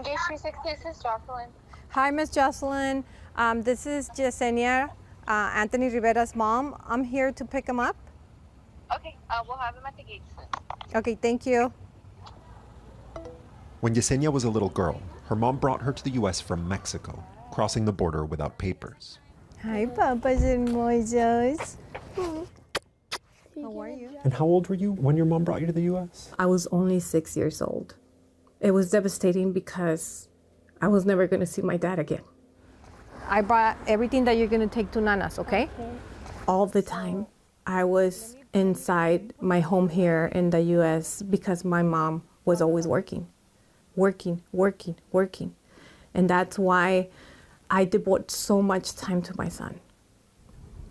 Engage 360, this is Jocelyn. Hi, Miss Jocelyn. This is Yesenia, Anthony Rivera's mom. I'm here to pick him up. Okay, we'll have him at the gate soon. Okay, thank you. When Yesenia was a little girl, her mom brought her to the U.S. from Mexico, crossing the border without papers. Hi, papas hermosos. How are you? And how old were you when your mom brought you to the U.S.? I was only 6 years old. It was devastating because I was never going to see my dad again. I brought everything that you're going to take to Nana's, okay? All the time, I was inside my home here in the U.S. because my mom was always working. And that's why I devote so much time to my son,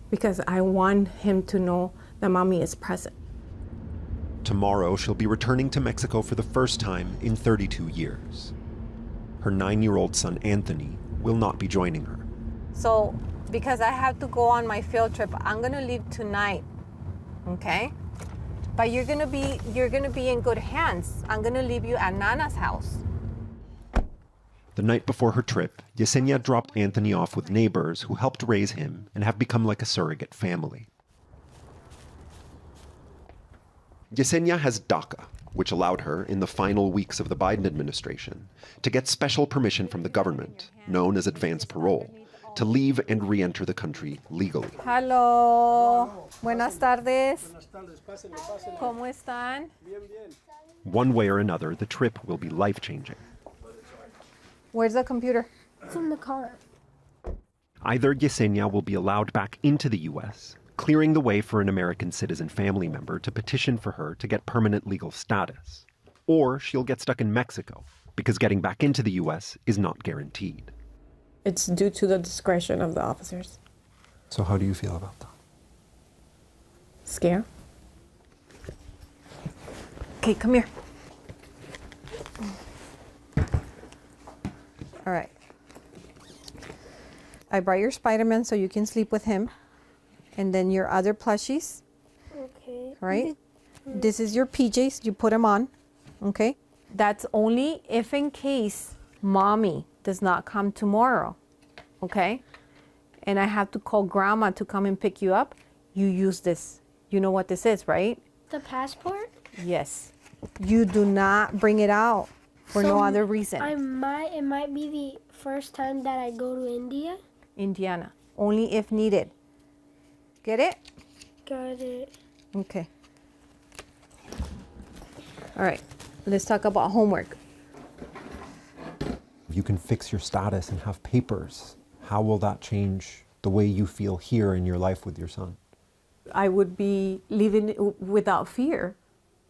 because I want him to know that mommy is present. Tomorrow, she'll be returning to Mexico for the first time in 32 years. Her 9-year-old son, Anthony, will not be joining her. So, because I have to go on my field trip, I'm going to leave tonight, okay? But you're gonna be in good hands. I'm gonna leave you at Nana's house. The night before her trip, Yesenia dropped Anthony off with neighbors who helped raise him and have become like a surrogate family. Yesenia has DACA, which allowed her, in the final weeks of the Biden administration, to get special permission from the government, known as advance parole, to leave and re-enter the country legally. Hello. Buenas tardes. ¿Cómo están? One way or another, the trip will be life-changing. Where's the computer? It's in the car. Either Yesenia will be allowed back into the U.S., clearing the way for an American citizen family member to petition for her to get permanent legal status, or she'll get stuck in Mexico, because getting back into the U.S. is not guaranteed. It's due to the discretion of the officers. So how do you feel about that? Scared? Okay, come here. All right. I brought your Spider-Man so you can sleep with him. And then your other plushies. Okay. All right? This is your PJs. You put them on. Okay? That's only if in case mommy does not come tomorrow. Okay? And I have to call grandma to come and pick you up. You use this. You know what this is, right? The passport? Yes. You do not bring it out for no other reason. It might be the first time that I go to India. Indiana. Only if needed. Get it? Got it. Okay. All right. Let's talk about homework. You can fix your status and have papers. How will that change the way you feel here in your life with your son? I would be living without fear.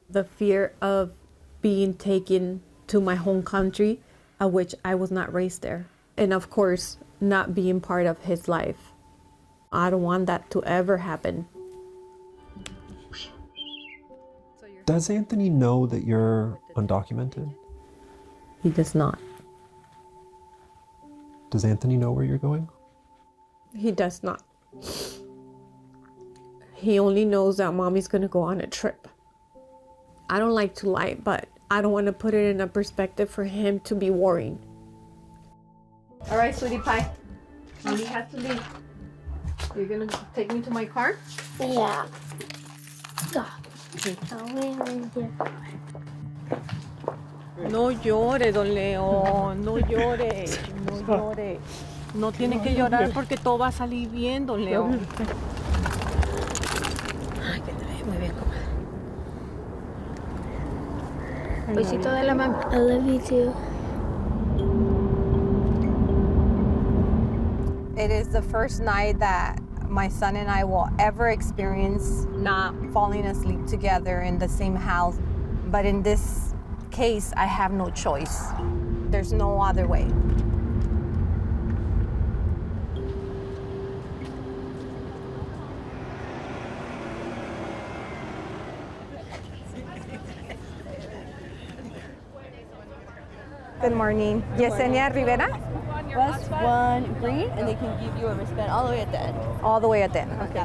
The fear of being taken to my home country, of which I was not raised there. And of course, not being part of his life. I don't want that to ever happen. Does Anthony know that you're undocumented? He does not. Does Anthony know where you're going? He does not. He only knows that mommy's gonna go on a trip. I don't like to lie, but I don't want to put it in a perspective for him to be worrying. All right, sweetie pie. Mommy has to leave. You're gonna take me to my car? Yeah. No llore, don Leo. No llore. No llore. No tiene que llorar porque todo va a salir bien, don Leo. Ay, que te ve muy bien, comadre. Besito de la mami. I love you too. It is the first night that my son and I will ever experience not falling asleep together in the same house. But in this case, I have no choice. There's no other way. Good morning. Yesenia Rivera? Press 1 green, and they can give you a wristband all the way at the end. All the way at the end. Okay.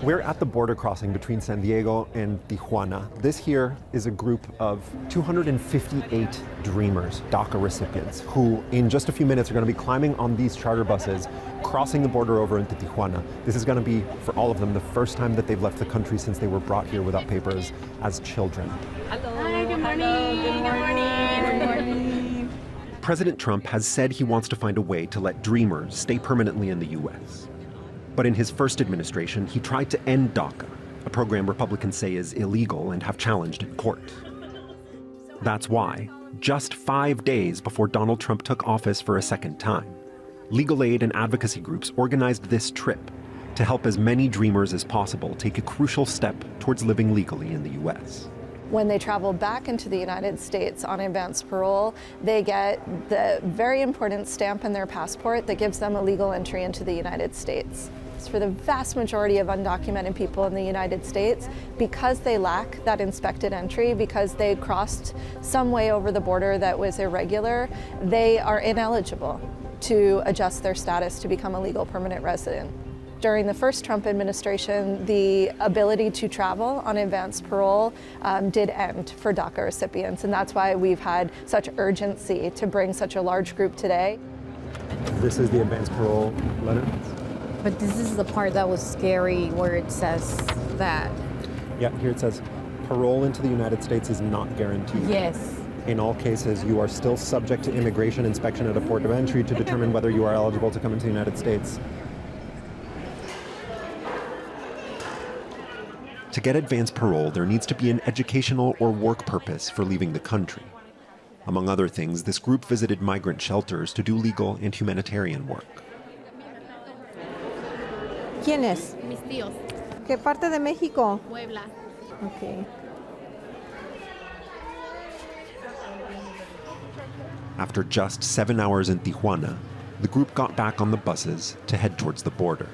We're at the border crossing between San Diego and Tijuana. This here is a group of 258 dreamers, DACA recipients, who in just a few minutes are going to be climbing on these charter buses, crossing the border over into Tijuana. This is going to be, for all of them, the first time that they've left the country since they were brought here without papers as children. Hello. Hi, good morning. Good morning. Good morning. President Trump has said he wants to find a way to let dreamers stay permanently in the U.S. But in his first administration, he tried to end DACA, a program Republicans say is illegal and have challenged in court. That's why, just 5 days before Donald Trump took office for a second time, legal aid and advocacy groups organized this trip to help as many dreamers as possible take a crucial step towards living legally in the U.S. When they travel back into the United States on advanced parole, they get the very important stamp in their passport that gives them a legal entry into the United States. For the vast majority of undocumented people in the United States, because they lack that inspected entry, because they crossed some way over the border that was irregular, they are ineligible to adjust their status to become a legal permanent resident. During the first Trump administration, the ability to travel on advanced parole did end for DACA recipients, and that's why we've had such urgency to bring such a large group today. This is the advanced parole letter. But this is the part that was scary, where it says that. Yeah, here it says, parole into the United States is not guaranteed. Yes. In all cases, you are still subject to immigration inspection at a port of entry to determine whether you are eligible to come into the United States. To get advanced parole, there needs to be an educational or work purpose for leaving the country. Among other things, this group visited migrant shelters to do legal and humanitarian work. ¿Quién es? Mis tíos. ¿Qué parte de México? Puebla. Okay. After just 7 hours in Tijuana, the group got back on the buses to head towards the border.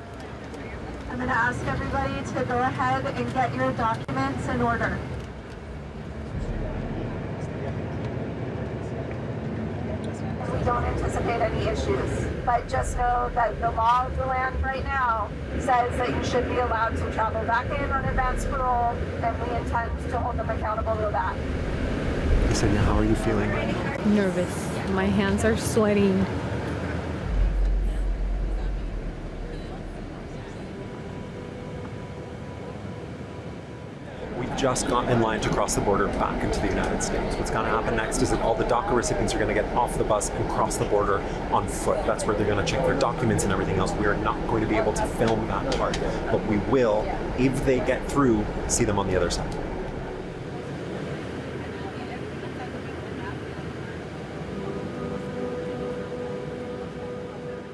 I'm going to ask everybody to go ahead and get your documents in order. We don't anticipate any issues, but just know that the law of the land right now says that you should be allowed to travel back in on advanced parole, and we intend to hold them accountable to that. Yesenia, how are you feeling? Nervous. My hands are sweating. We just got in line to cross the border back into the United States. What's going to happen next is that all the DACA recipients are going to get off the bus and cross the border on foot. That's where they're going to check their documents and everything else. We are not going to be able to film that part, but we will, if they get through, see them on the other side.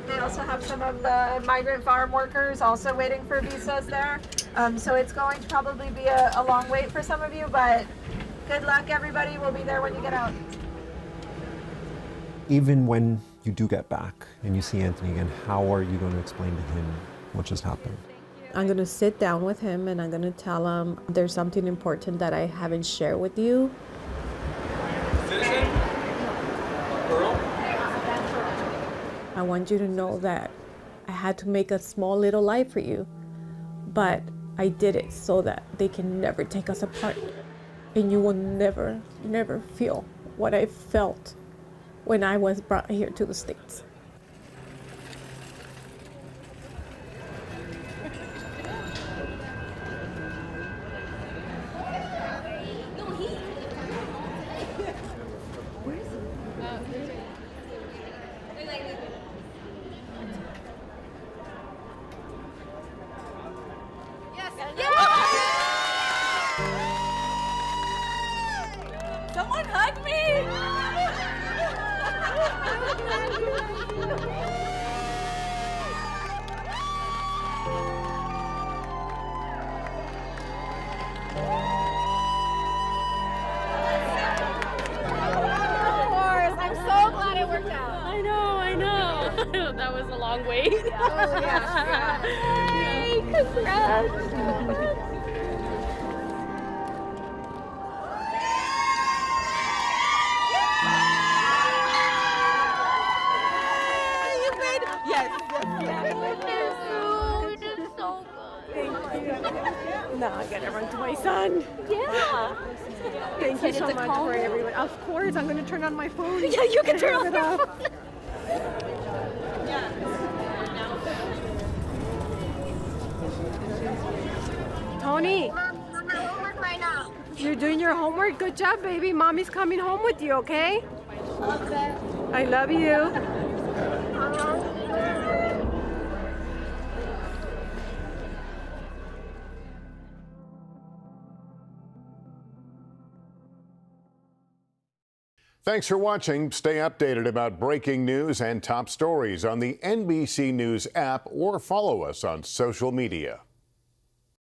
They also have some of the migrant farm workers also waiting for visas there. So it's going to probably be a long wait for some of you, but good luck, everybody. We'll be there when you get out. Even when you do get back and you see Anthony again, how are you going to explain to him what just happened? I'm going to sit down with him and I'm going to tell him there's something important that I haven't shared with you. Citizen? Girl? I want you to know that I had to make a small little life for you, but I did it so that they can never take us apart. And you will never, never feel what I felt when I was brought here to the States. Someone hug me! Of course, I'm so glad it worked out. I know. That was a long wait. Oh, yeah. Hey, congrats. Now I gotta run to my son. Yeah. Thank you so to much call for him? everyone. Of course, I'm gonna turn on my phone. Yeah, you can turn on it your off. phone. Tony, I'm at homework right now. you're doing your homework. Good job, baby. Mommy's coming home with you, okay? Okay. I love you. Thanks for watching. Stay updated about breaking news and top stories on the NBC News app or follow us on social media.